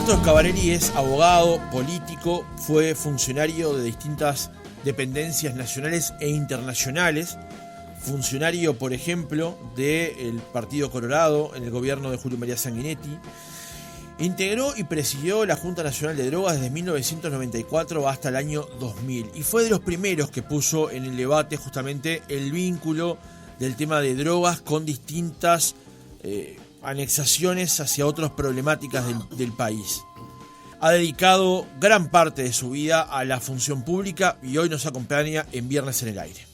Alberto Scavarelli es abogado, político, fue funcionario de distintas dependencias nacionales e internacionales, funcionario, por ejemplo, del Partido Colorado en el gobierno de Julio María Sanguinetti. Integró y presidió la Junta Nacional de Drogas desde 1994 hasta el año 2000 y fue de los primeros que puso en el debate justamente el vínculo del tema de drogas con distintas anexaciones hacia otras problemáticas del país. Ha dedicado gran parte de su vida a la función pública y hoy nos acompaña en Viernes en el Aire.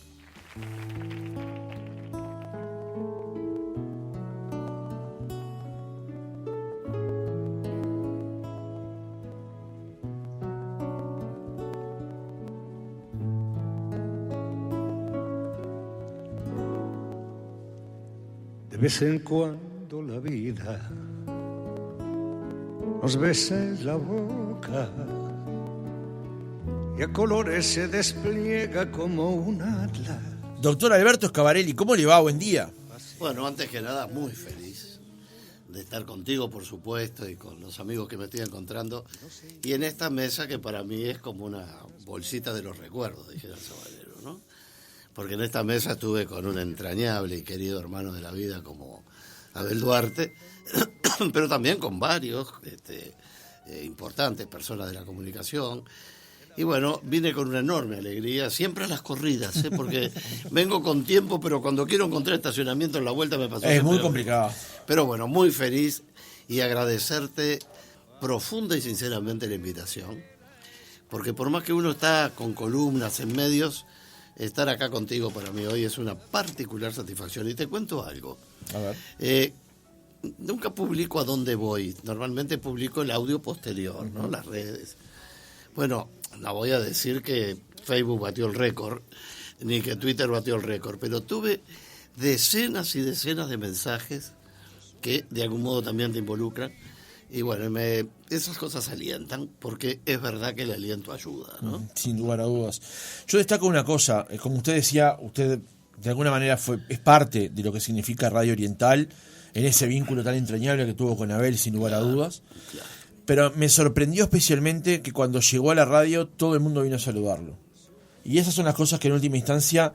De vez en cuando la vida nos besa en la boca y a colores se despliega como un atlas. Doctor Alberto Scavarelli, ¿cómo le va? Buen día. Bueno, antes que nada, muy feliz de estar contigo, por supuesto, y con los amigos que me estoy encontrando, y en esta mesa que para mí es como una bolsita de los recuerdos, dijera el Sabalero, ¿no? Porque en esta mesa estuve con un entrañable y querido hermano de la vida como Abel Duarte, pero también con varios importantes personas de la comunicación. Y bueno, vine con una enorme alegría, siempre a las corridas, porque vengo con tiempo, pero cuando quiero encontrar estacionamiento en la vuelta me pasó. Es muy complicado. Pero bueno, muy feliz y agradecerte profunda y sinceramente la invitación, porque por más que uno está con columnas en medios, estar acá contigo para mí hoy es una particular satisfacción. Y te cuento algo. A ver. Nunca publico a dónde voy. Normalmente publico el audio posterior, ¿no? Las redes. Bueno, no voy a decir que Facebook batió el récord, ni que Twitter batió el récord, pero tuve decenas y decenas de mensajes que de algún modo también te involucran. Y bueno, esas cosas alientan, porque es verdad que el aliento ayuda, ¿no? Sin lugar a dudas. Yo destaco una cosa, como usted decía, usted de alguna manera es parte de lo que significa Radio Oriental, en ese vínculo tan entrañable que tuvo con Abel, sin lugar a dudas. Claro. Pero me sorprendió especialmente que cuando llegó a la radio todo el mundo vino a saludarlo. Y esas son las cosas que en última instancia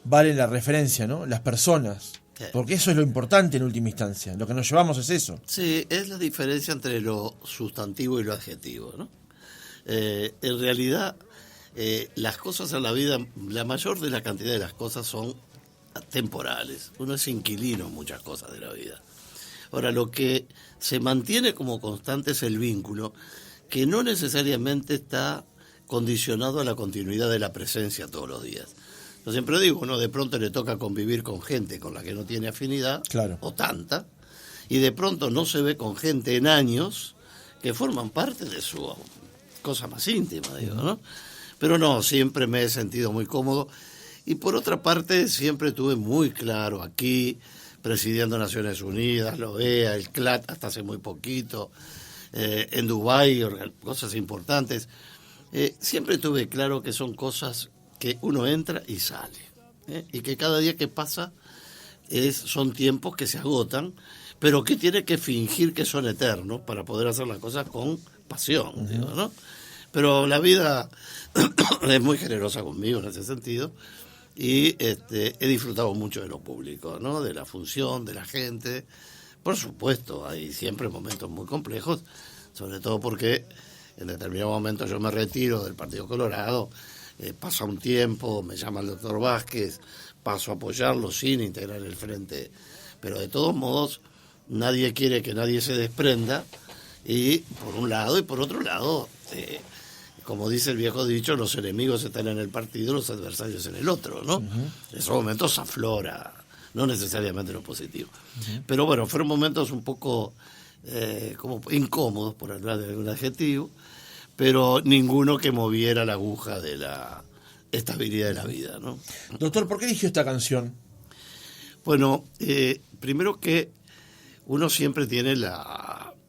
valen la referencia, ¿no? Las personas. Porque eso es lo importante en última instancia. Lo que nos llevamos es eso. Sí, es la diferencia entre lo sustantivo y lo adjetivo, ¿no? En realidad, las cosas en la vida, la mayor de la cantidad de las cosas son temporales. Uno es inquilino en muchas cosas de la vida. Ahora, lo que se mantiene como constante es el vínculo, que no necesariamente está condicionado a la continuidad de la presencia todos los días. Yo siempre digo, uno de pronto le toca convivir con gente con la que no tiene afinidad, claro, o tanta, y de pronto no se ve con gente en años que forman parte de su cosa más íntima, digo, ¿no? Pero no, siempre me he sentido muy cómodo, y por otra parte siempre tuve muy claro aquí, presidiendo Naciones Unidas, la OEA, el CLAT hasta hace muy poquito, en Dubái, cosas importantes, siempre tuve claro que son cosas que uno entra y sale, y que cada día que pasa son tiempos que se agotan, pero que tiene que fingir que son eternos para poder hacer las cosas con pasión, digo, ¿no? Pero la vida es muy generosa conmigo en ese sentido, y he disfrutado mucho de lo público, ¿no? De la función, de la gente. Por supuesto, hay siempre momentos muy complejos, sobre todo porque en determinado momento yo me retiro del Partido Colorado, pasa un tiempo, me llama el doctor Vázquez, paso a apoyarlo sin integrar el frente, pero de todos modos nadie quiere que nadie se desprenda, y por un lado, y por otro lado, como dice el viejo dicho, los enemigos están en el partido, los adversarios en el otro, ¿no? En esos momentos aflora, no necesariamente lo positivo. Pero bueno, fueron momentos un poco como incómodos, por hablar de algún adjetivo, pero ninguno que moviera la aguja de la estabilidad de la vida, ¿no? Doctor, ¿por qué eligió esta canción? Bueno, primero que uno siempre tiene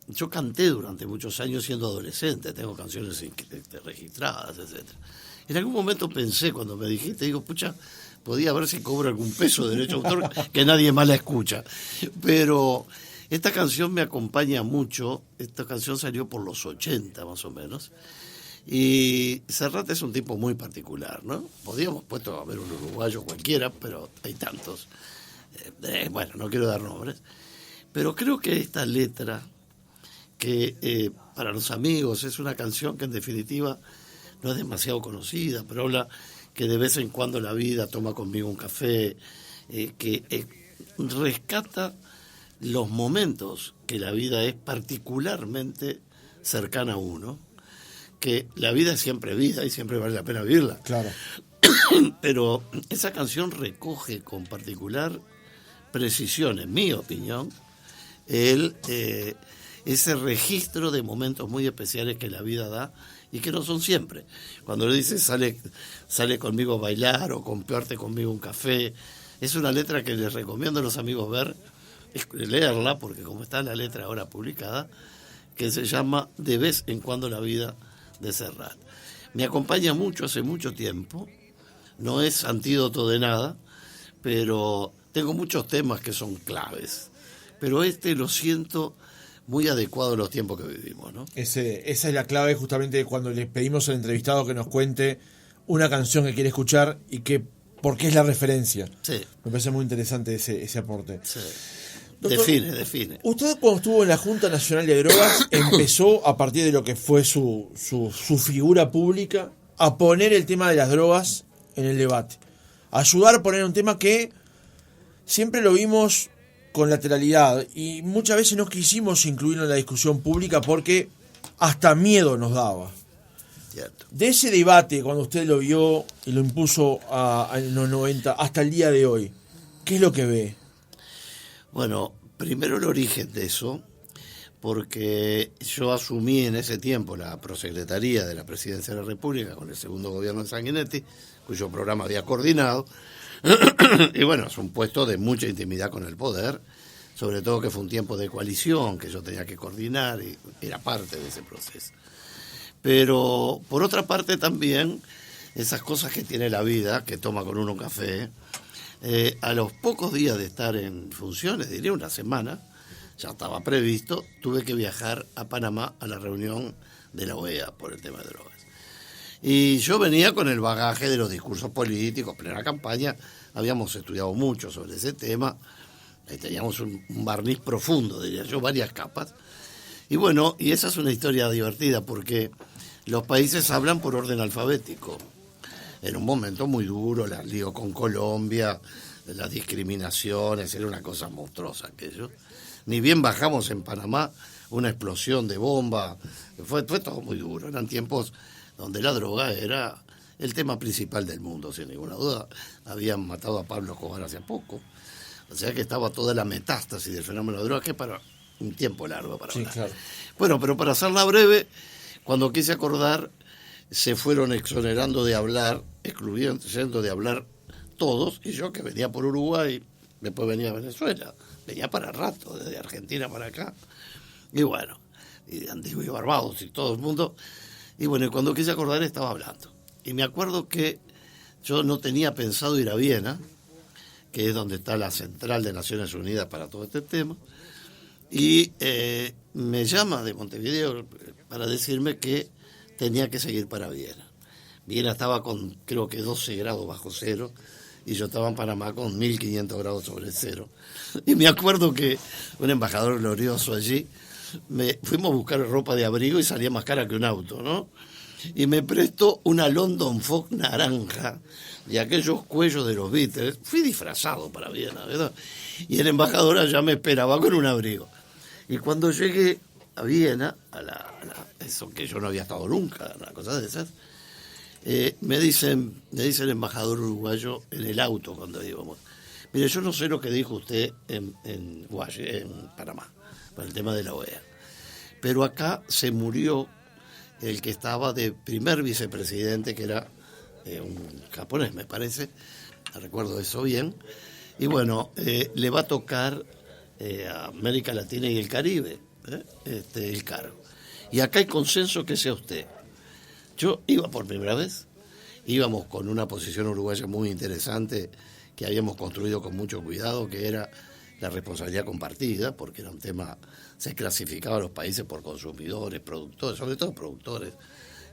Yo canté durante muchos años siendo adolescente, tengo canciones registradas, etcétera. En algún momento pensé, cuando me dijiste, digo, pucha, podía ver si cobro algún peso de derecho de autor, que nadie más la escucha. Pero Esta canción me acompaña mucho. Esta canción salió por los 80 más o menos. Y Serrat es un tipo muy particular, ¿no? Podríamos puesto a ver un uruguayo cualquiera, pero hay tantos. Bueno, no quiero dar nombres. Pero creo que esta letra, que para los amigos es una canción que en definitiva no es demasiado conocida, pero habla que de vez en cuando la vida toma conmigo un café, que rescata los momentos que la vida es particularmente cercana a uno, que la vida es siempre vida y siempre vale la pena vivirla. Claro. Pero esa canción recoge con particular precisión, en mi opinión, ese registro de momentos muy especiales que la vida da y que no son siempre. Cuando le dice sale conmigo a bailar o comparte conmigo un café, es una letra que les recomiendo a los amigos leerla, porque como está la letra ahora publicada, que se llama De vez en cuando la vida, de Serrat. Me acompaña mucho, hace mucho tiempo, no es antídoto de nada, pero tengo muchos temas que son claves, pero lo siento muy adecuado a los tiempos que vivimos, ¿no? Esa es la clave justamente cuando le pedimos al entrevistado que nos cuente una canción que quiere escuchar y por qué es la referencia. Sí. Me parece muy interesante ese aporte. Sí. Doctor, Define. Usted cuando estuvo en la Junta Nacional de Drogas empezó, a partir de lo que fue su figura pública, a poner el tema de las drogas en el debate. A ayudar a poner un tema que siempre lo vimos con lateralidad y muchas veces no quisimos incluirlo en la discusión pública porque hasta miedo nos daba. Cierto. De ese debate, cuando usted lo vio y lo impuso en los 90 hasta el día de hoy, ¿qué es lo que ve? Bueno, primero el origen de eso, porque yo asumí en ese tiempo la prosecretaría de la Presidencia de la República con el segundo gobierno de Sanguinetti, cuyo programa había coordinado, y bueno, es un puesto de mucha intimidad con el poder, sobre todo que fue un tiempo de coalición que yo tenía que coordinar y era parte de ese proceso. Pero por otra parte también, esas cosas que tiene la vida, que toma con uno un café, a los pocos días de estar en funciones, diría una semana, ya estaba previsto, tuve que viajar a Panamá a la reunión de la OEA por el tema de drogas. Y yo venía con el bagaje de los discursos políticos, plena campaña, habíamos estudiado mucho sobre ese tema, teníamos un barniz profundo, diría yo, varias capas. Y bueno, y esa es una historia divertida porque los países hablan por orden alfabético. Era un momento muy duro, la lío con Colombia, las discriminaciones, era una cosa monstruosa aquello. Ni bien bajamos en Panamá, una explosión de bomba, fue todo muy duro. Eran tiempos donde la droga era el tema principal del mundo, sin ninguna duda. Habían matado a Pablo Escobar hace poco, o sea que estaba toda la metástasis del fenómeno de droga, que para un tiempo largo para hablar. Claro. Bueno, pero para hacerla breve, cuando quise acordar, se fueron exonerando de hablar, excluyendo de hablar todos, y yo que venía por Uruguay, después venía a Venezuela, venía para rato, desde Argentina para acá, y bueno, y de Antigua y Barbados y todo el mundo, y bueno, y cuando quise acordar estaba hablando, y me acuerdo que yo no tenía pensado ir a Viena, que es donde está la central de Naciones Unidas para todo este tema, y me llama de Montevideo para decirme que tenía que seguir para Viena. Viena estaba con, creo que 12 grados bajo cero, y yo estaba en Panamá con 1500 grados sobre cero. Y me acuerdo que un embajador glorioso allí, fuimos a buscar ropa de abrigo y salía más cara que un auto, ¿no? Y me prestó una London Fog naranja, y aquellos cuellos de los Beatles. Fui disfrazado para Viena, ¿verdad? Y el embajador allá me esperaba con un abrigo. Y cuando llegué a Viena, eso que yo no había estado nunca, una cosa de esas, me dice el embajador uruguayo en el auto cuando íbamos, mire, yo no sé lo que dijo usted en Panamá, por el tema de la OEA, pero acá se murió el que estaba de primer vicepresidente, que era un japonés, me parece, recuerdo eso bien, y bueno, le va a tocar a América Latina y el Caribe, el cargo. Y acá hay consenso que sea usted. Yo iba por primera vez, íbamos con una posición uruguaya muy interesante que habíamos construido con mucho cuidado, que era la responsabilidad compartida, porque era un tema, se clasificaba a los países por consumidores, productores, sobre todo productores,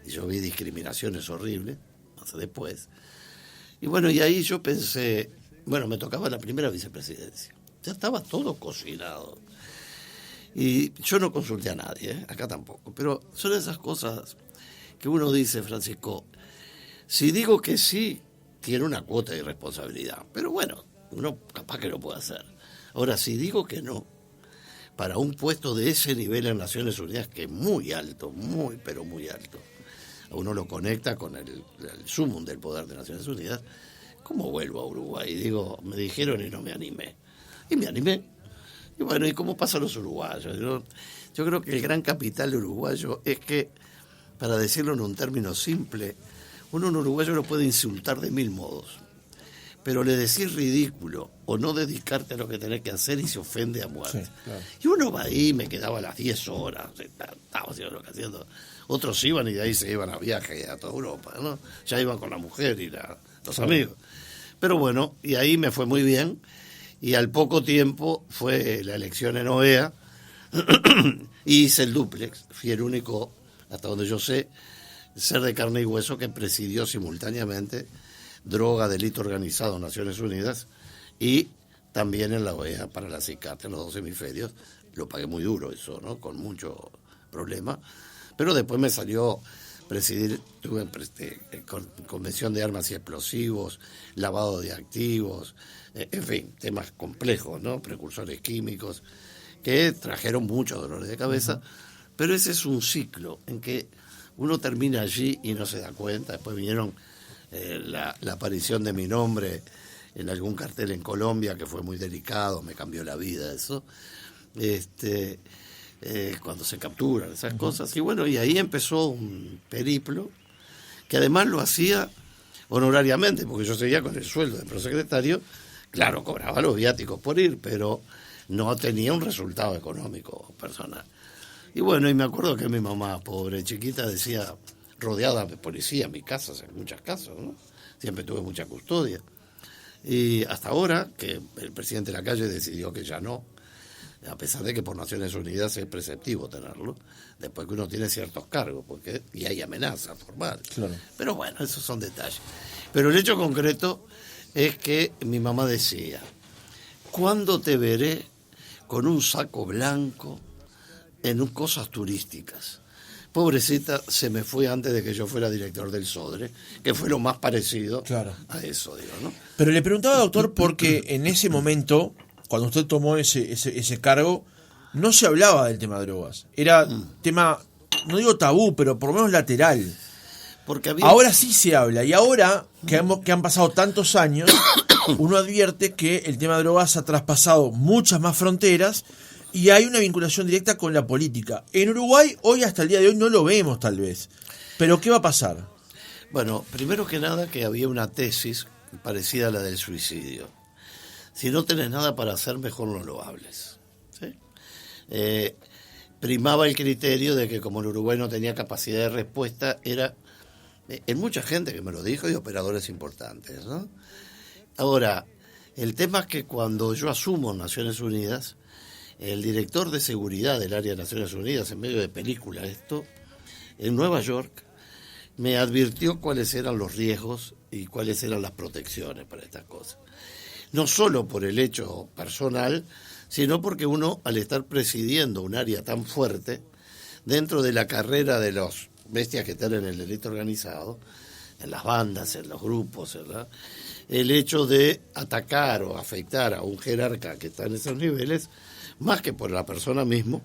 y yo vi discriminaciones horribles, más después. Y bueno, y ahí yo pensé, bueno, me tocaba la primera vicepresidencia, ya estaba todo cocinado. Y yo no consulté a nadie, acá tampoco, pero son esas cosas que uno dice, Francisco, si digo que sí, tiene una cuota de irresponsabilidad, pero bueno, uno capaz que lo puede hacer. Ahora, si digo que no, para un puesto de ese nivel en Naciones Unidas, que es muy alto, muy, pero muy alto, a uno lo conecta con el sumum del poder de Naciones Unidas, ¿cómo vuelvo a Uruguay? Digo, me dijeron y no me animé. Y me animé. Y bueno, ¿y cómo pasan los uruguayos? Yo creo que el gran capital uruguayo es que, para decirlo en un término simple, uno en uruguayo lo puede insultar de 1000 modos, pero le decís ridículo o no dedicarte a lo que tenés que hacer y se ofende a muerte. Sí, claro. Y uno va ahí, me quedaba a las 10 horas, estaba haciendo lo que haciendo. Otros iban y de ahí se iban a viaje a toda Europa, ¿no? Ya iban con la mujer y los amigos. Pero bueno, y ahí me fue muy bien, y al poco tiempo fue la elección en OEA, y hice el dúplex, fui el único, hasta donde yo sé, ser de carne y hueso que presidió simultáneamente droga, delito organizado en Naciones Unidas y también en la OEA para la CICAT en los 2 hemisferios. Lo pagué muy duro eso, ¿no? Con mucho problema. Pero después me salió presidir, tuve convención de armas y explosivos, lavado de activos, en fin, temas complejos, ¿no? Precursores químicos, que trajeron muchos dolores de cabeza, pero ese es un ciclo en que uno termina allí y no se da cuenta. Después vinieron la aparición de mi nombre en algún cartel en Colombia, que fue muy delicado, me cambió la vida eso, cuando se capturan esas cosas. Y bueno, y ahí empezó un periplo, que además lo hacía honorariamente, porque yo seguía con el sueldo de prosecretario, claro, cobraba los viáticos por ir, pero no tenía un resultado económico personal. Y bueno, y me acuerdo que mi mamá, pobre chiquita, decía, rodeada de policía en mi casa, en muchas casas, ¿no? Siempre tuve mucha custodia. Y hasta ahora, que el presidente de la calle decidió que ya no, a pesar de que por Naciones Unidas es preceptivo tenerlo, después que uno tiene ciertos cargos, porque y hay amenazas formales. Claro. Pero bueno, esos son detalles. Pero el hecho concreto es que mi mamá decía, ¿cuándo te veré con un saco blanco en cosas turísticas? Pobrecita, se me fue antes de que yo fuera director del Sodre, que fue lo más parecido a eso, digo, ¿no? Pero le preguntaba, doctor, porque en ese momento, cuando usted tomó ese cargo, no se hablaba del tema de drogas. Era tema, no digo tabú, pero por lo menos lateral. Porque ahora sí se habla, y ahora que han pasado tantos años, uno advierte que el tema de drogas ha traspasado muchas más fronteras y hay una vinculación directa con la política. En Uruguay, hoy hasta el día de hoy, no lo vemos tal vez. Pero ¿qué va a pasar? Bueno, primero que nada que había una tesis parecida a la del suicidio. Si no tenés nada para hacer, mejor no lo hables. ¿Sí? Primaba el criterio de que como el Uruguay no tenía capacidad de respuesta, era en mucha gente que me lo dijo y operadores importantes, ¿no? Ahora, el tema es que cuando yo asumo Naciones Unidas, el director de seguridad del área de Naciones Unidas, en medio de película esto, en Nueva York, me advirtió cuáles eran los riesgos y cuáles eran las protecciones para estas cosas. No solo por el hecho personal, sino porque uno, al estar presidiendo un área tan fuerte, dentro de la carrera de los bestias que están en el delito organizado, en las bandas, en los grupos, ¿verdad?, el hecho de atacar o afectar a un jerarca que está en esos niveles, más que por la persona misma,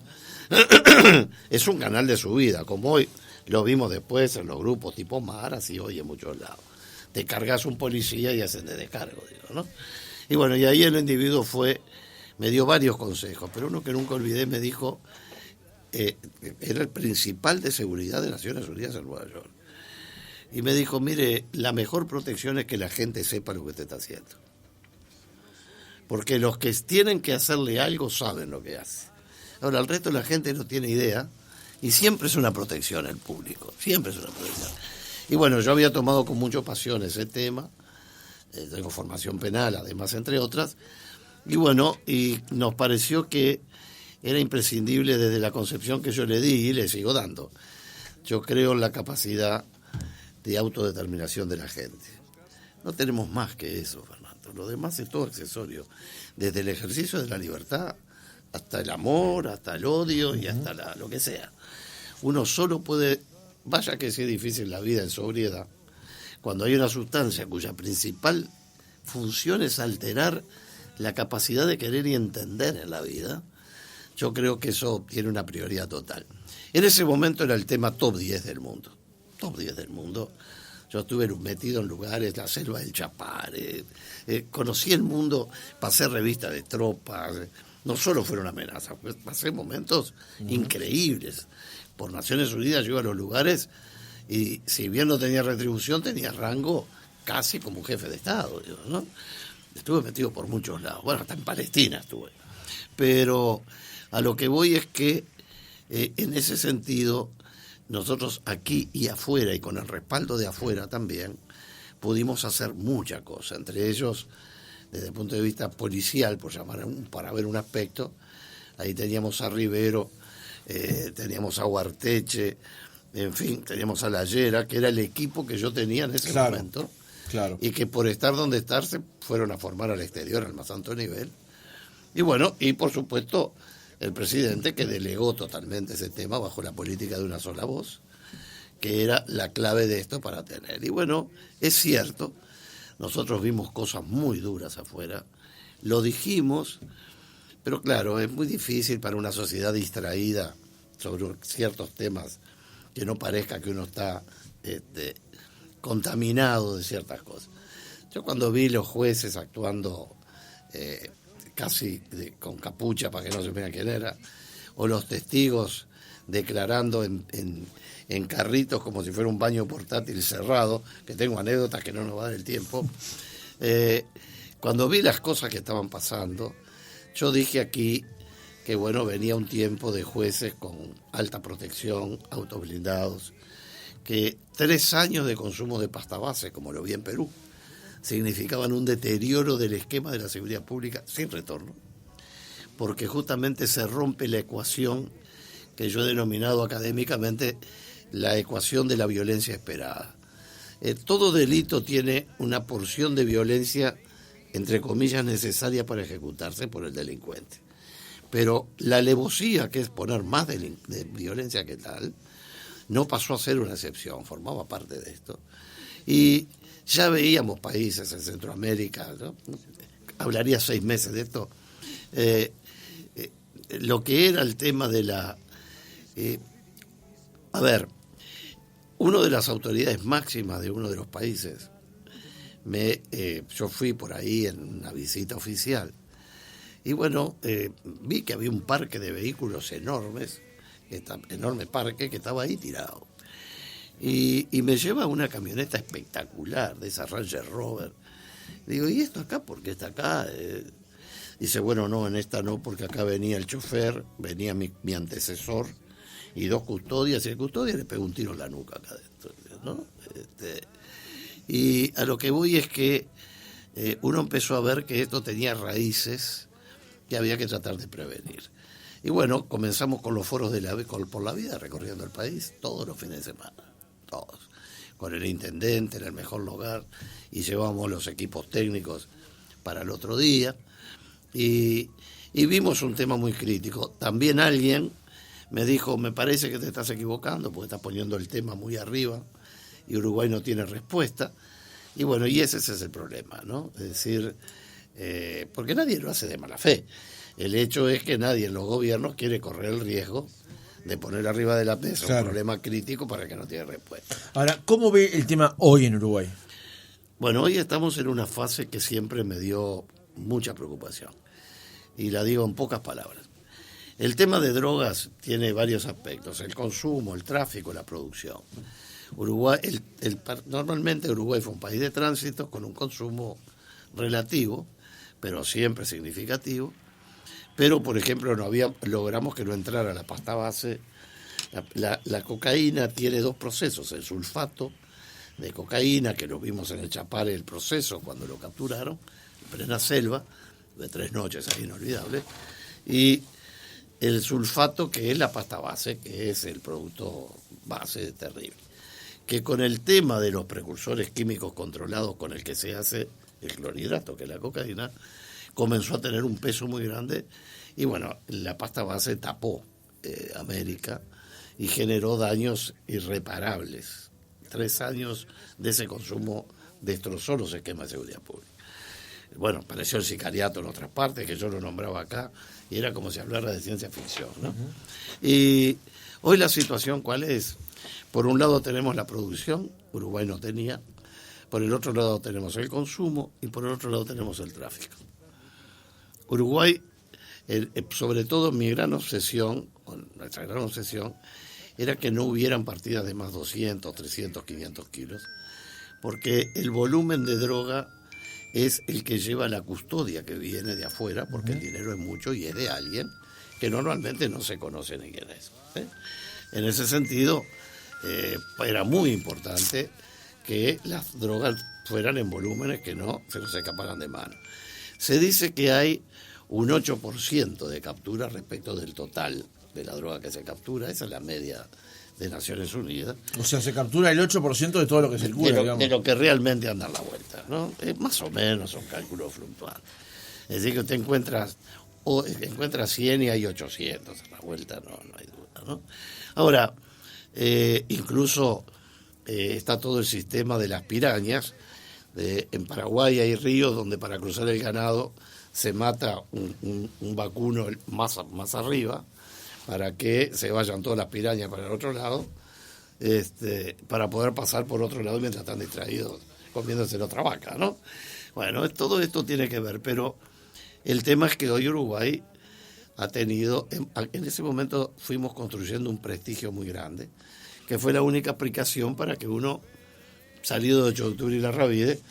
es un canal de su vida, como hoy lo vimos después en los grupos tipo Maras y hoy en muchos lados. Te cargas un policía y hacen de descargo, digo, ¿no? Y bueno, y ahí el individuo me dio varios consejos, pero uno que nunca olvidé me dijo, era el principal de seguridad de Naciones Unidas en Nueva York. Y me dijo, mire, la mejor protección es que la gente sepa lo que usted está haciendo. Porque los que tienen que hacerle algo saben lo que hace. Ahora, el resto de la gente no tiene idea y siempre es una protección el público, siempre es una protección. Y bueno, yo había tomado con mucha pasión ese tema, tengo formación penal, además, entre otras, Y bueno, y nos pareció que era imprescindible desde la concepción que yo le di y le sigo dando. Yo creo en la capacidad de autodeterminación de la gente. No tenemos más que eso, Fernando. Lo demás es todo accesorio. Desde el ejercicio de la libertad hasta el amor, hasta el odio y hasta lo que sea. Uno solo puede, vaya que sea difícil la vida en sobriedad, cuando hay una sustancia cuya principal función es alterar la capacidad de querer y entender en la vida, yo creo que eso tiene una prioridad total. En ese momento era el tema top 10 del mundo. Top 10 del mundo. Yo estuve metido en lugares, la selva del Chapare, conocí el mundo, pasé revistas de tropas, no solo fueron amenazas, pasé momentos increíbles. Por Naciones Unidas yo iba a los lugares y si bien no tenía retribución, tenía rango casi como un jefe de Estado, ¿no? Estuve metido por muchos lados, bueno, hasta en Palestina estuve. Pero a lo que voy es que en ese sentido nosotros aquí y afuera, y con el respaldo de afuera también, pudimos hacer mucha cosa, entre ellos, desde el punto de vista policial, para ver un aspecto, ahí teníamos a Rivero, teníamos a Huarteche, en fin, teníamos a La Llera, que era el equipo que yo tenía en ese momento, y que por estar donde estar se fueron a formar al exterior, al más alto nivel. Y bueno, y por supuesto el presidente, que delegó totalmente ese tema bajo la política de una sola voz, que era la clave de esto para tener. Y bueno, es cierto, nosotros vimos cosas muy duras afuera, lo dijimos, pero claro, es muy difícil para una sociedad distraída sobre ciertos temas que no parezca que uno está contaminado de ciertas cosas. Yo cuando vi los jueces actuando casi con capucha para que no se vea quién era, o los testigos declarando en carritos como si fuera un baño portátil cerrado, que tengo anécdotas que no nos va a dar el tiempo, cuando vi las cosas que estaban pasando, yo dije aquí que bueno, venía un tiempo de jueces con alta protección, autoblindados, que 3 años de consumo de pasta base, como lo vi en Perú, significaban un deterioro del esquema de la seguridad pública sin retorno, porque justamente se rompe la ecuación que yo he denominado académicamente la ecuación de la violencia esperada. Todo delito tiene una porción de violencia, entre comillas, necesaria para ejecutarse por el delincuente. Pero la alevosía, que es poner más de violencia que tal, no pasó a ser una excepción, formaba parte de esto. Y ya veíamos países en Centroamérica, ¿no? Hablaría 6 meses de esto, lo que era el tema de la... a ver, una de las autoridades máximas de uno de los países, yo fui por ahí en una visita oficial, y bueno, vi que había un parque de vehículos enormes, enorme parque que estaba ahí tirado. Y me lleva una camioneta espectacular de esa Ranger Rover. Digo, ¿y esto acá? ¿Por qué está acá? Dice, bueno, no, en esta no, porque acá venía el chofer, venía mi antecesor y 2 custodias, y el custodia le pegó un tiro en la nuca acá adentro, ¿no? Y a lo que voy es que uno empezó a ver que esto tenía raíces que había que tratar de prevenir. Y bueno, comenzamos con los foros por la vida, recorriendo el país, todos los fines de semana, todos, con el intendente en el mejor lugar, y llevamos los equipos técnicos para el otro día, y vimos un tema muy crítico. También alguien me dijo, me parece que te estás equivocando, porque estás poniendo el tema muy arriba, y Uruguay no tiene respuesta, y bueno, y ese es el problema, ¿no? Es decir, porque nadie lo hace de mala fe. El hecho es que nadie en los gobiernos quiere correr el riesgo de poner arriba de la mesa un problema crítico para que no tiene respuesta. Ahora, ¿cómo ve el tema hoy en Uruguay? Bueno, hoy estamos en una fase que siempre me dio mucha preocupación, y la digo en pocas palabras. El tema de drogas tiene varios aspectos: el consumo, el tráfico, la producción. Uruguay, normalmente Uruguay fue un país de tránsito con un consumo relativo, pero siempre significativo. Pero, por ejemplo, logramos que no entrara la pasta base. La cocaína tiene 2 procesos: el sulfato de cocaína, que lo vimos en el Chapare, el proceso cuando lo capturaron, en plena selva, de 3 noches ahí inolvidable, y el sulfato, que es la pasta base, que es el producto base terrible, que con el tema de los precursores químicos controlados con el que se hace el clorhidrato, que es la cocaína, comenzó a tener un peso muy grande, y bueno, la pasta base tapó América y generó daños irreparables. 3 años de ese consumo destrozó los esquemas de seguridad pública. Bueno, apareció el sicariato en otras partes, que yo lo nombraba acá, y era como si hablara de ciencia ficción, ¿no? Uh-huh. Y hoy la situación, ¿cuál es? Por un lado tenemos la producción, Uruguay no tenía, por el otro lado tenemos el consumo, y por el otro lado tenemos el tráfico. Uruguay, sobre todo mi gran obsesión, nuestra gran obsesión, era que no hubieran partidas de más 200, 300, 500 kilos, porque el volumen de droga es el que lleva la custodia que viene de afuera, porque el dinero es mucho y es de alguien que normalmente no se conoce ni quién es. En ese sentido, era muy importante que las drogas fueran en volúmenes que no se nos escaparan de mano. Se dice que hay un 8% de captura respecto del total de la droga que se captura, esa es la media de Naciones Unidas. O sea, se captura el 8% de todo lo que circula, de lo que realmente anda a la vuelta, ¿no? Es más o menos un cálculo fluctuante. Es decir, que usted encuentra 100 y hay 800 a la vuelta, no hay duda, ¿no? Ahora, incluso está todo el sistema de las pirañas. En Paraguay hay ríos donde para cruzar el ganado se mata un vacuno más arriba, para que se vayan todas las pirañas para el otro lado, para poder pasar por otro lado mientras están distraídos comiéndose la otra vaca, ¿no? Bueno, todo esto tiene que ver, pero el tema es que hoy Uruguay ha tenido, en ese momento fuimos construyendo un prestigio muy grande, que fue la única aplicación para que uno, salido de 8 de octubre y la Ravide,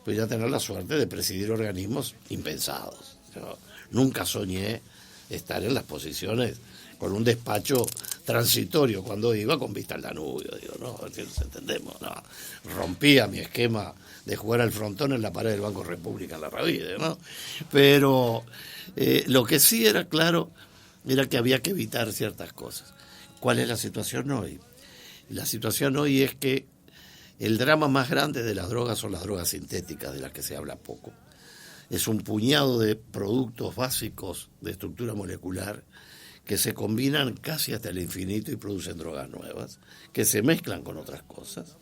pudiera tener la suerte de presidir organismos impensados. Yo nunca soñé estar en las posiciones con un despacho transitorio cuando iba con vista al Danubio, digo, no, nos entendemos, no, rompía mi esquema de jugar al frontón en la pared del Banco República en la Ravide, ¿no? Pero lo que sí era claro era que había que evitar ciertas cosas. ¿Cuál es la situación hoy? La situación hoy es que el drama más grande de las drogas son las drogas sintéticas, de las que se habla poco. Es un puñado de productos básicos de estructura molecular que se combinan casi hasta el infinito y producen drogas nuevas, que se mezclan con otras cosas.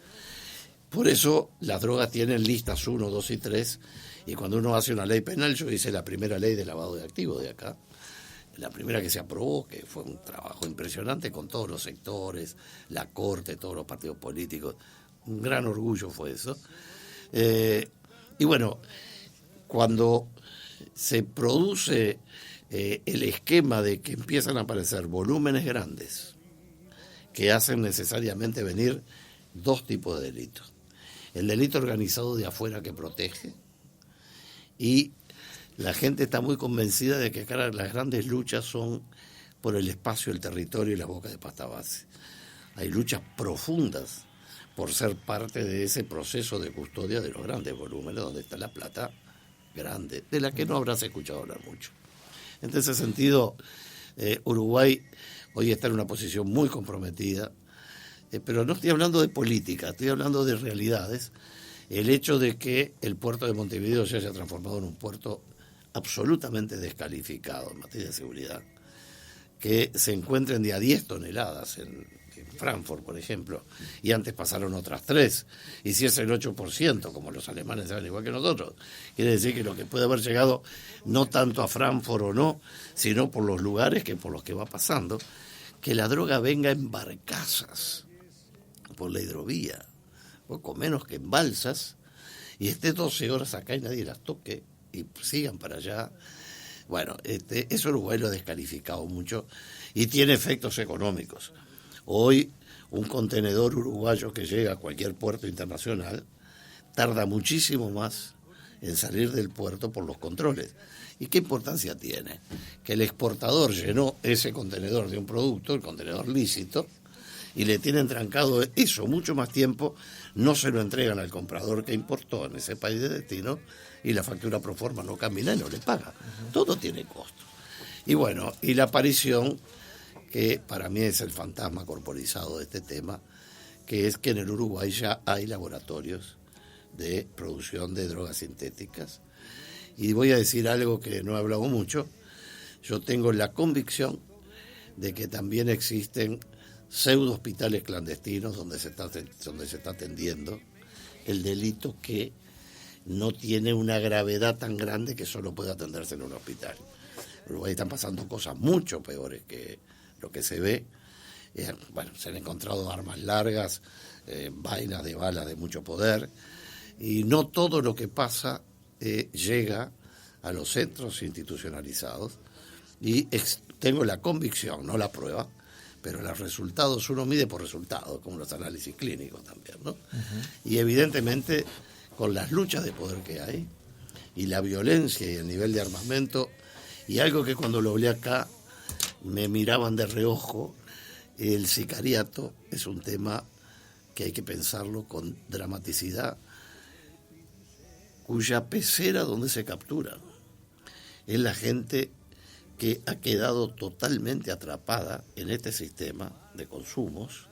Por eso las drogas tienen listas 1, 2 y 3, y cuando uno hace una ley penal, yo hice la primera ley de lavado de activos de acá, la primera que se aprobó, que fue un trabajo impresionante con todos los sectores, la Corte, todos los partidos políticos, un gran orgullo fue eso. Y bueno, cuando se produce el esquema de que empiezan a aparecer volúmenes grandes que hacen necesariamente venir 2 tipos de delitos. El delito organizado de afuera que protege, y la gente está muy convencida de que acá las grandes luchas son por el espacio, el territorio y las bocas de pasta base. Hay luchas profundas por ser parte de ese proceso de custodia de los grandes volúmenes donde está la plata grande, de la que no habrás escuchado hablar mucho. En ese sentido, Uruguay hoy está en una posición muy comprometida, pero no estoy hablando de política, estoy hablando de realidades. El hecho de que el puerto de Montevideo se haya transformado en un puerto absolutamente descalificado en materia de seguridad, que se encuentren de a 10 toneladas en Frankfurt, por ejemplo, y antes pasaron otras 3, y si es el 8%, como los alemanes saben igual que nosotros, quiere decir que lo que puede haber llegado no tanto a Frankfurt o no, sino por los lugares que por los que va pasando, que la droga venga en barcazas por la hidrovía, poco menos que en balsas, y esté 12 horas acá y nadie las toque, y sigan para allá. Bueno, eso Uruguay lo ha descalificado mucho y tiene efectos económicos. Hoy un contenedor uruguayo que llega a cualquier puerto internacional tarda muchísimo más en salir del puerto por los controles. ¿Y qué importancia tiene? Que el exportador llenó ese contenedor de un producto, el contenedor lícito, y le tienen trancado eso mucho más tiempo, no se lo entregan al comprador que importó en ese país de destino y la factura pro forma no camina y no le paga. Todo tiene costo. Y bueno, y la aparición, que para mí es el fantasma corporizado de este tema, que es que en el Uruguay ya hay laboratorios de producción de drogas sintéticas. Y voy a decir algo que no he hablado mucho. Yo tengo la convicción de que también existen pseudo hospitales clandestinos donde se está atendiendo el delito que no tiene una gravedad tan grande que solo puede atenderse en un hospital. En Uruguay están pasando cosas mucho peores que lo que se ve. Bueno, se han encontrado armas largas, vainas de balas de mucho poder, y no todo lo que pasa llega a los centros institucionalizados. Y tengo la convicción, no la prueba, pero los resultados uno mide por resultados, como los análisis clínicos también, ¿no? Y evidentemente, con las luchas de poder que hay, y la violencia y el nivel de armamento, y algo que cuando lo hablé acá me miraban de reojo, el sicariato es un tema que hay que pensarlo con dramaticidad, cuya pecera donde se captura es la gente que ha quedado totalmente atrapada en este sistema de consumos,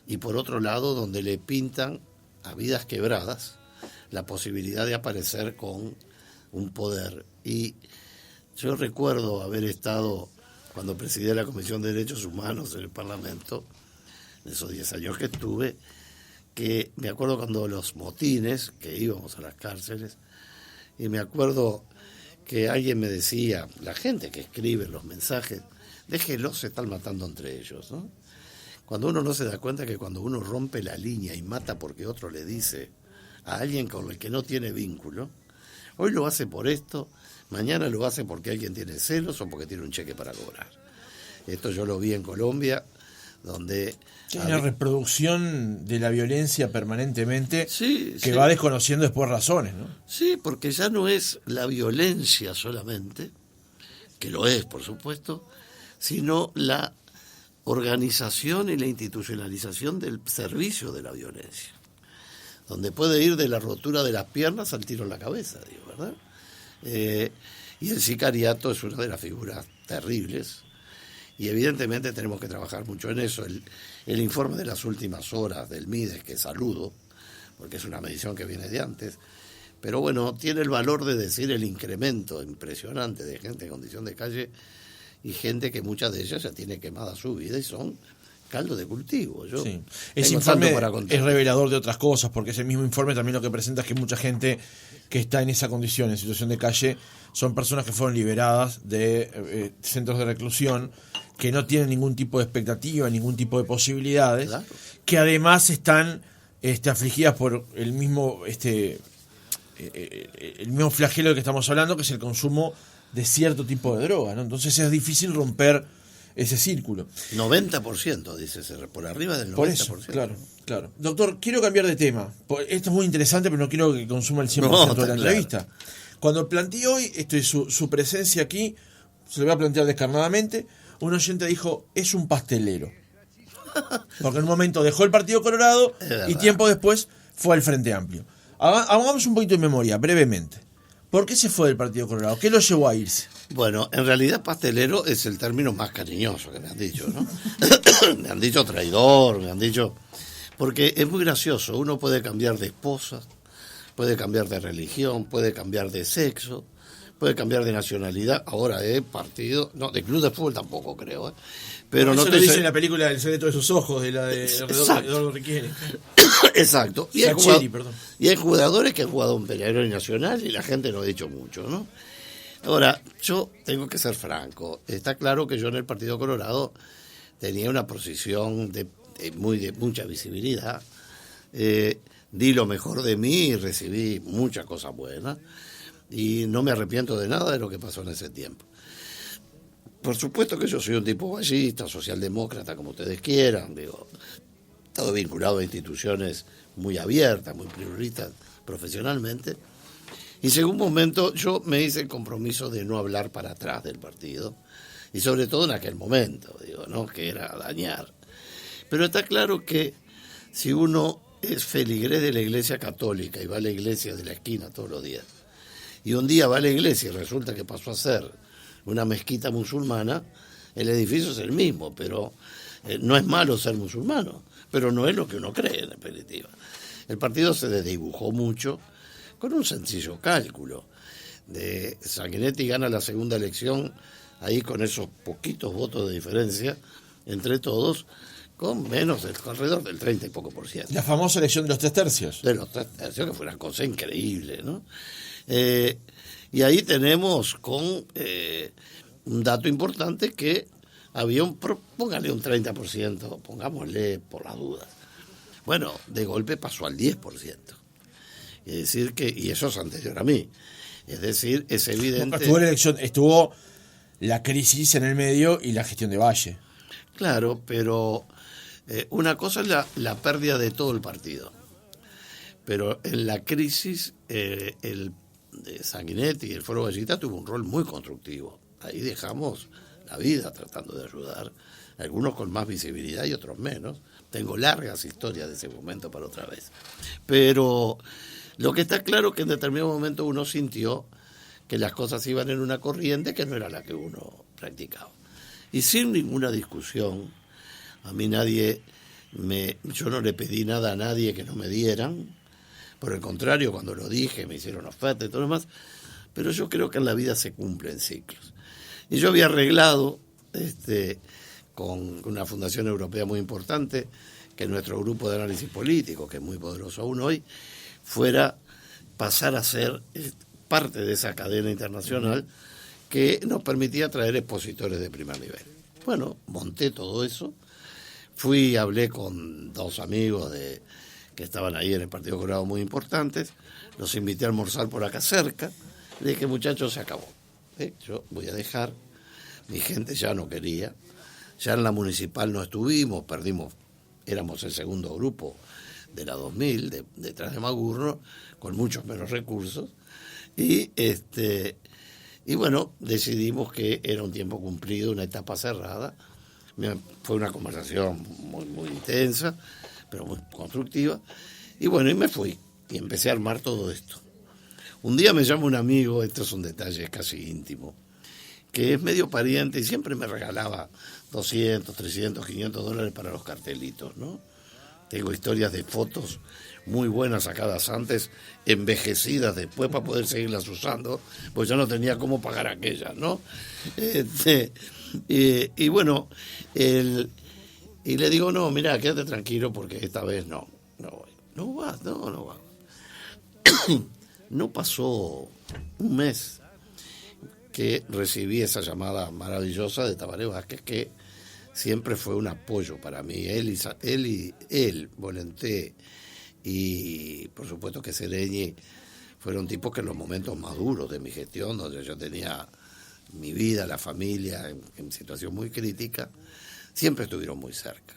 y por otro lado donde le pintan a vidas quebradas la posibilidad de aparecer con un poder. Y yo recuerdo haber estado, cuando presidí la Comisión de Derechos Humanos en el Parlamento, en esos 10 años que estuve, que me acuerdo cuando los motines, que íbamos a las cárceles, y me acuerdo que alguien me decía, la gente que escribe los mensajes, déjenlos, se están matando entre ellos, ¿no? Cuando uno no se da cuenta que cuando uno rompe la línea y mata porque otro le dice a alguien con el que no tiene vínculo, hoy lo hace por esto, mañana lo hace porque alguien tiene celos o porque tiene un cheque para cobrar. Esto yo lo vi en Colombia, donde hay una reproducción de la violencia permanentemente, sí, que va desconociendo después razones, ¿no? Sí, porque ya no es la violencia solamente, que lo es, por supuesto, sino la organización y la institucionalización del servicio de la violencia, donde puede ir de la rotura de las piernas al tiro en la cabeza, digo, ¿verdad? Y el sicariato es una de las figuras terribles, y evidentemente tenemos que trabajar mucho en eso. El informe de las últimas horas del MIDES, que saludo, porque es una medición que viene de antes, pero bueno, tiene el valor de decir el incremento impresionante de gente en condición de calle, y gente que muchas de ellas ya tiene quemada su vida y son caldo de cultivo. Yo sí. Ese informe es revelador de otras cosas, porque ese mismo informe también lo que presenta es que mucha gente que está en esa condición, en situación de calle, son personas que fueron liberadas de centros de reclusión, que no tienen ningún tipo de expectativa, ningún tipo de posibilidades, claro, que además están afligidas por el mismo flagelo del que estamos hablando, que es el consumo de cierto tipo de droga, ¿no? Entonces es difícil romper ese círculo. 90%, dice, por arriba del 90%. Por eso, claro. Doctor, quiero cambiar de tema. Esto es muy interesante, pero no quiero que consuma el 100% de la entrevista. Claro. Cuando planteé hoy su presencia aquí, se lo voy a plantear descarnadamente, un oyente dijo, es un pastelero. Porque en un momento dejó el Partido Colorado y tiempo después fue al Frente Amplio. Hagamos un poquito de memoria, brevemente. ¿Por qué se fue del Partido Colorado? ¿Qué lo llevó a irse? Bueno, en realidad pastelero es el término más cariñoso que me han dicho, ¿no? Me han dicho traidor, me han dicho... Porque es muy gracioso, uno puede cambiar de esposa, puede cambiar de religión, puede cambiar de sexo, puede cambiar de nacionalidad, ahora partido... No, de club de fútbol tampoco creo, Pero eso no lo dice en la película El secreto de sus ojos, de la de Eduardo Riquelme. Exacto. Y hay jugadores que han jugado en Peñarol y Nacional y la gente no ha dicho mucho, ¿no? Ahora, yo tengo que ser franco. Está claro que yo en el Partido Colorado tenía una posición de mucha visibilidad. Di lo mejor de mí y recibí muchas cosas buenas. Y no me arrepiento de nada de lo que pasó en ese tiempo. Por supuesto que yo soy un tipo gallista, socialdemócrata, como ustedes quieran, digo, he estado vinculado a instituciones muy abiertas, muy pluralistas profesionalmente, y en un momento yo me hice el compromiso de no hablar para atrás del partido, y sobre todo en aquel momento, digo, ¿no?, que era dañar. Pero está claro que si uno es feligrés de la iglesia católica y va a la iglesia de la esquina todos los días, y un día va a la iglesia y resulta que pasó a ser una mezquita musulmana, el edificio es el mismo, pero no es malo ser musulmano, pero no es lo que uno cree en definitiva. El partido se desdibujó mucho con un sencillo cálculo. Sanguinetti gana la segunda elección ahí con esos poquitos votos de diferencia entre todos, con menos alrededor del 30 y poco por ciento. La famosa elección de los 3/3. De los 3/3, que fue una cosa increíble, ¿no? Y ahí tenemos con un dato importante que había póngale un 30%, pongámosle por las dudas. Bueno, de golpe pasó al 10%. Es decir que, y eso es anterior a mí. Es decir, es evidente. Estuvo la crisis en el medio y la gestión de Valle. Claro, pero una cosa es la pérdida de todo el partido. Pero en la crisis, el de Sanguinetti y el Foro Vallita tuvo un rol muy constructivo. Ahí dejamos la vida tratando de ayudar, algunos con más visibilidad y otros menos. Tengo largas historias de ese momento para otra vez. Pero lo que está claro es que en determinado momento uno sintió que las cosas iban en una corriente que no era la que uno practicaba. Y sin ninguna discusión, a mí yo no le pedí nada a nadie que no me dieran. Por el contrario, cuando lo dije, me hicieron oferta y todo lo demás. Pero yo creo que en la vida se cumplen ciclos. Y yo había arreglado con una fundación europea muy importante que nuestro grupo de análisis político, que es muy poderoso aún hoy, fuera pasar a ser parte de esa cadena internacional que nos permitía traer expositores de primer nivel. Bueno, monté todo eso, hablé con dos amigos que estaban ahí en el Partido Colorado muy importantes, los invité a almorzar por acá cerca, le dije, muchachos, se acabó. Yo voy a dejar, mi gente ya no quería, ya en la municipal no estuvimos, éramos el segundo grupo de la 2000, detrás de Magurno, con muchos menos recursos, y bueno, decidimos que era un tiempo cumplido, una etapa cerrada. Fue una conversación muy, muy intensa, pero muy constructiva, y bueno, y me fui, y empecé a armar todo esto. Un día me llama un amigo, esto es un detalle casi íntimo, que es medio pariente y siempre me regalaba 200, 300, 500 dólares para los cartelitos, ¿no? Tengo historias de fotos muy buenas sacadas antes, envejecidas después para poder seguirlas usando, pues ya no tenía cómo pagar aquellas, ¿no? Y bueno, y le digo, no, mira, quédate tranquilo porque esta vez no voy. No vas. No pasó un mes que recibí esa llamada maravillosa de Tabaré Vázquez, que siempre fue un apoyo para mí. Él, Volenté y por supuesto que Sereñi fueron tipos que en los momentos más duros de mi gestión, donde yo tenía mi vida, la familia en situación muy crítica, siempre estuvieron muy cerca.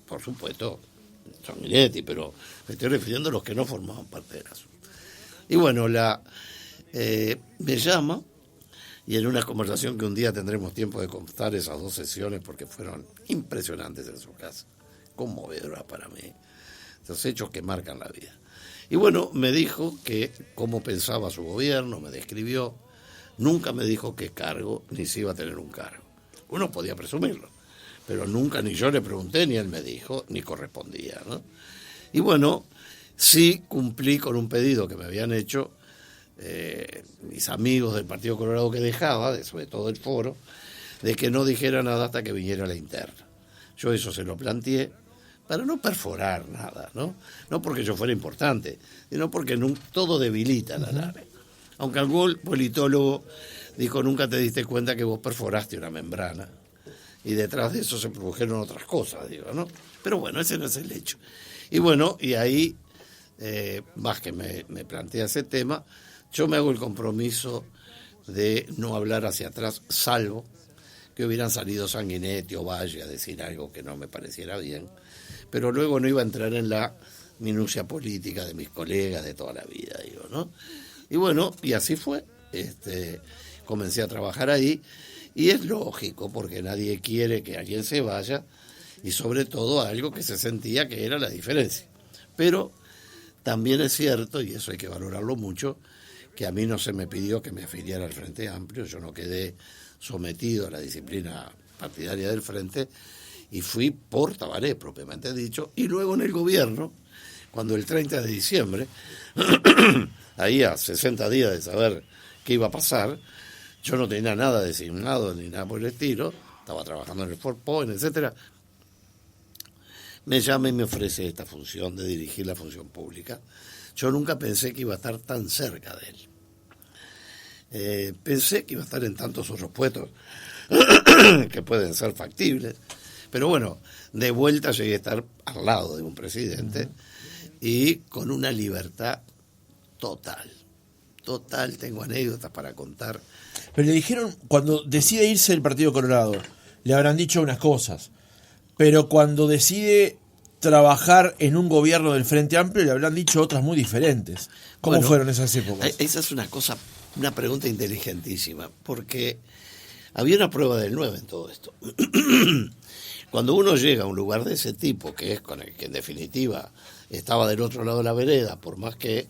Por supuesto, Sanguinetti, pero me estoy refiriendo a los que no formaban parte de la asunto. Y bueno, me llama, y en una conversación que un día tendremos tiempo de contar esas dos sesiones porque fueron impresionantes en su casa, conmovedoras para mí, esos hechos que marcan la vida. Y bueno, me dijo que cómo pensaba su gobierno, me describió, nunca me dijo qué cargo, ni si iba a tener un cargo. Uno podía presumirlo, pero nunca ni yo le pregunté, ni él me dijo, ni correspondía, ¿no? Y bueno, sí cumplí con un pedido que me habían hecho mis amigos del Partido Colorado que dejaba, sobre todo el foro, de que no dijera nada hasta que viniera la interna. Yo eso se lo planteé para no perforar nada, ¿no? No porque yo fuera importante, sino porque todo debilita la larga. Aunque algún politólogo dijo, nunca te diste cuenta que vos perforaste una membrana, y detrás de eso se produjeron otras cosas, digo, ¿no? Pero bueno, ese no es el hecho. Y bueno, y ahí, más que me plantea ese tema, yo me hago el compromiso de no hablar hacia atrás, salvo que hubieran salido Sanguinetti o Valle a decir algo que no me pareciera bien, pero luego no iba a entrar en la minucia política de mis colegas de toda la vida, digo, ¿no? Y bueno, y así fue, comencé a trabajar ahí, y es lógico, porque nadie quiere que alguien se vaya y sobre todo algo que se sentía que era la diferencia. Pero también es cierto, y eso hay que valorarlo mucho, que a mí no se me pidió que me afiliara al Frente Amplio, yo no quedé sometido a la disciplina partidaria del Frente y fui por Tabaré, propiamente dicho, y luego en el gobierno, cuando el 30 de diciembre, ahí a 60 días de saber qué iba a pasar, yo no tenía nada designado ni nada por el estilo, estaba trabajando en el Fort Point, etcétera. Me llama y me ofrece esta función de dirigir la función pública. Yo nunca pensé que iba a estar tan cerca de él. Pensé que iba a estar en tantos otros puestos que pueden ser factibles, pero bueno, de vuelta llegué a estar al lado de un presidente y con una libertad total, tengo anécdotas para contar. Pero le dijeron, cuando decide irse del Partido Colorado, le habrán dicho unas cosas, pero cuando decide trabajar en un gobierno del Frente Amplio le habrán dicho otras muy diferentes. ¿Cómo fueron esas épocas? Esa es una pregunta inteligentísima, porque había una prueba del 9 en todo esto. Cuando uno llega a un lugar de ese tipo, que es con el que en definitiva estaba del otro lado de la vereda, por más que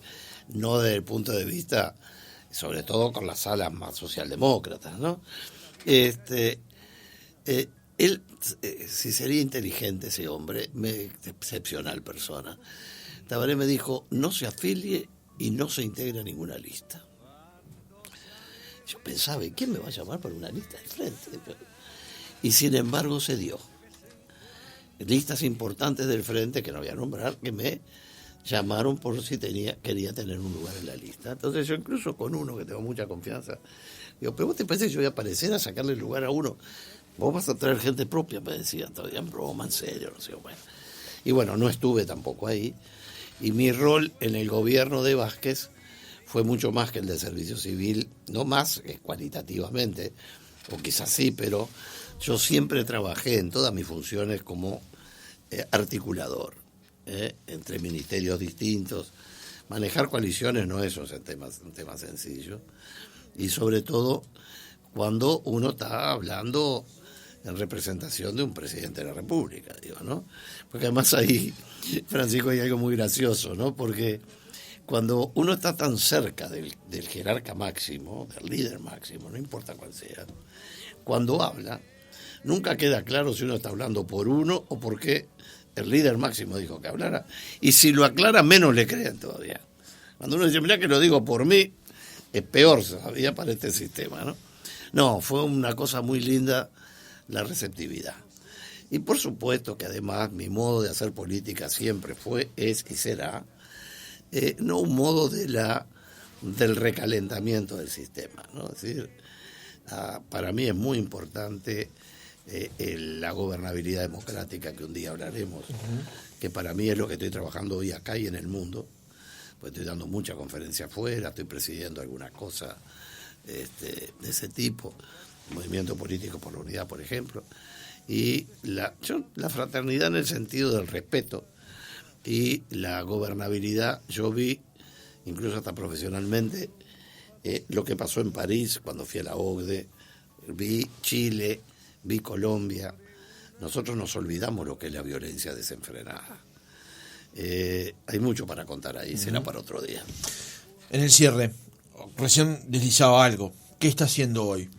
no desde el punto de vista, sobre todo con las alas más socialdemócratas, ¿no? Él, si sería inteligente ese hombre, excepcional persona, Tabaré me dijo, no se afilie y no se integre a ninguna lista. Yo pensaba, ¿y quién me va a llamar para una lista del Frente? Y sin embargo se dio. Listas importantes del Frente, que no voy a nombrar, que me llamaron por si quería tener un lugar en la lista. Entonces yo incluso con uno que tengo mucha confianza, digo, ¿pero vos te parece que yo voy a aparecer a sacarle el lugar a uno? Vos vas a traer gente propia, me decían, todavía en broma, en serio, no sé, bueno. Y bueno, no estuve tampoco ahí. Y mi rol en el gobierno de Vázquez fue mucho más que el de servicio civil, no más cualitativamente, o quizás sí, pero yo siempre trabajé en todas mis funciones como articulador, entre ministerios distintos. Manejar coaliciones no es un tema sencillo, y sobre todo cuando uno está hablando en representación de un presidente de la República, digo, ¿no? Porque además ahí, Francisco, hay algo muy gracioso, ¿no? Porque cuando uno está tan cerca del jerarca máximo, del líder máximo, no importa cuál sea, cuando habla, nunca queda claro si uno está hablando por uno o porque el líder máximo dijo que hablara, y si lo aclara, menos le creen todavía. Cuando uno dice, mirá que lo digo por mí, es peor todavía para este sistema, ¿no? No, fue una cosa muy linda la receptividad. Y por supuesto que además mi modo de hacer política siempre fue, es y será, no un modo del recalentamiento del sistema, ¿no? Es decir, para mí es muy importante la gobernabilidad democrática, que un día hablaremos, que para mí es lo que estoy trabajando hoy acá y en el mundo, pues estoy dando muchas conferencias afuera, estoy presidiendo algunas cosas de ese tipo, Movimiento Político por la Unidad, por ejemplo, y la fraternidad en el sentido del respeto y la gobernabilidad. Yo vi, incluso hasta profesionalmente, lo que pasó en París cuando fui a la OCDE, vi Chile, vi Colombia. Nosotros nos olvidamos lo que es la violencia desenfrenada. Hay mucho para contar ahí, será para otro día. En el cierre, recién deslizaba algo. ¿Qué está haciendo hoy?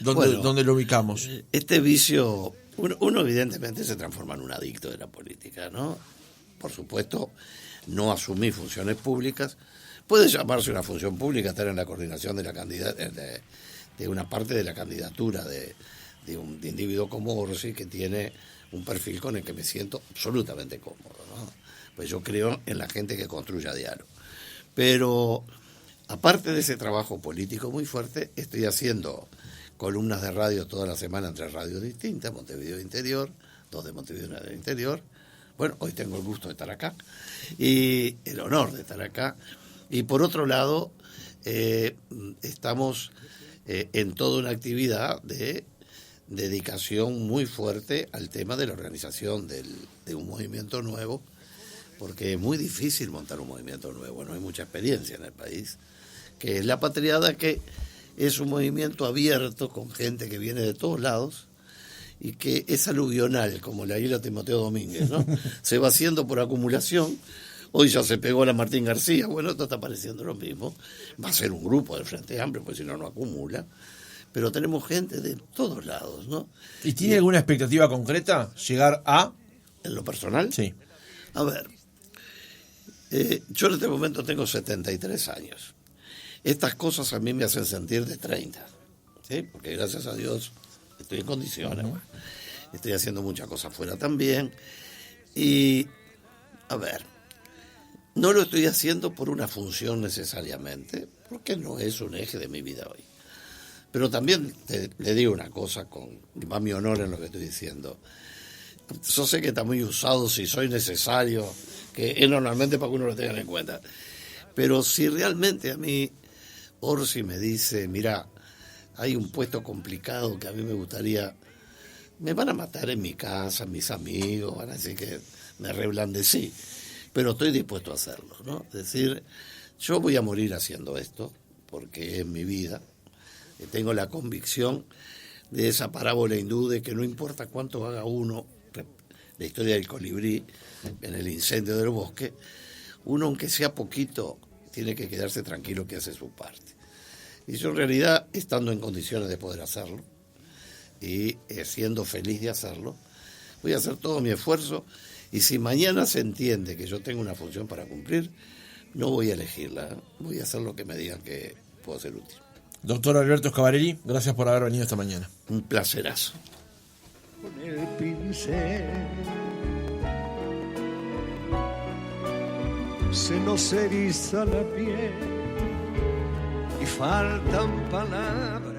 ¿Dónde lo ubicamos? Este vicio, uno evidentemente se transforma en un adicto de la política, ¿no? Por supuesto, no asumir funciones públicas. Puede llamarse una función pública, estar en la coordinación de la de una parte de la candidatura de un individuo como Orsi, que tiene un perfil con el que me siento absolutamente cómodo, ¿no? Pues yo creo en la gente que construya diálogo. Pero aparte de ese trabajo político muy fuerte, estoy haciendo columnas de radio toda la semana en 3 radios distintas, Montevideo Interior, 2 de Montevideo Interior. Bueno, hoy tengo el gusto de estar acá y el honor de estar acá. Y por otro lado, estamos en toda una actividad de dedicación muy fuerte al tema de la organización de un movimiento nuevo, porque es muy difícil montar un movimiento nuevo, no hay mucha experiencia en el país, que es la Patriada, que es un movimiento abierto con gente que viene de todos lados y que es aluvional, como la isla Timoteo Domínguez, ¿no? Se va haciendo por acumulación. Hoy ya se pegó la Martín García, bueno, esto está pareciendo lo mismo. Va a ser un grupo del Frente Amplio, porque si no, no acumula. Pero tenemos gente de todos lados, ¿no? ¿Y tiene alguna expectativa concreta? ¿Llegar a...? ¿En lo personal? Sí. A ver, yo en este momento tengo 73 años. Estas cosas a mí me hacen sentir de 30, ¿sí? Porque gracias a Dios estoy en condiciones. Bueno, estoy haciendo muchas cosas fuera también. Y, a ver, no lo estoy haciendo por una función necesariamente, porque no es un eje de mi vida hoy. Pero también le digo una cosa, y va mi honor en lo que estoy diciendo. Yo sé que está muy usado si soy necesario, que es normalmente para que uno lo tenga en cuenta. Pero si realmente a mí Orsi me dice, mira, hay un puesto complicado que a mí me gustaría, me van a matar en mi casa, mis amigos, van a decir que me reblandecí, pero estoy dispuesto a hacerlo, ¿no? Es decir, yo voy a morir haciendo esto, porque es mi vida, y tengo la convicción de esa parábola hindú de que no importa cuánto haga uno, la historia del colibrí en el incendio del bosque, uno aunque sea poquito tiene que quedarse tranquilo que hace su parte. Y yo en realidad, estando en condiciones de poder hacerlo y siendo feliz de hacerlo, voy a hacer todo mi esfuerzo, y si mañana se entiende que yo tengo una función para cumplir, no voy a elegirla, voy a hacer lo que me digan que puedo ser útil. Doctor Alberto Scavarelli, gracias por haber venido esta mañana. Un placerazo. Con el pincel se nos eriza la piel y faltan palabras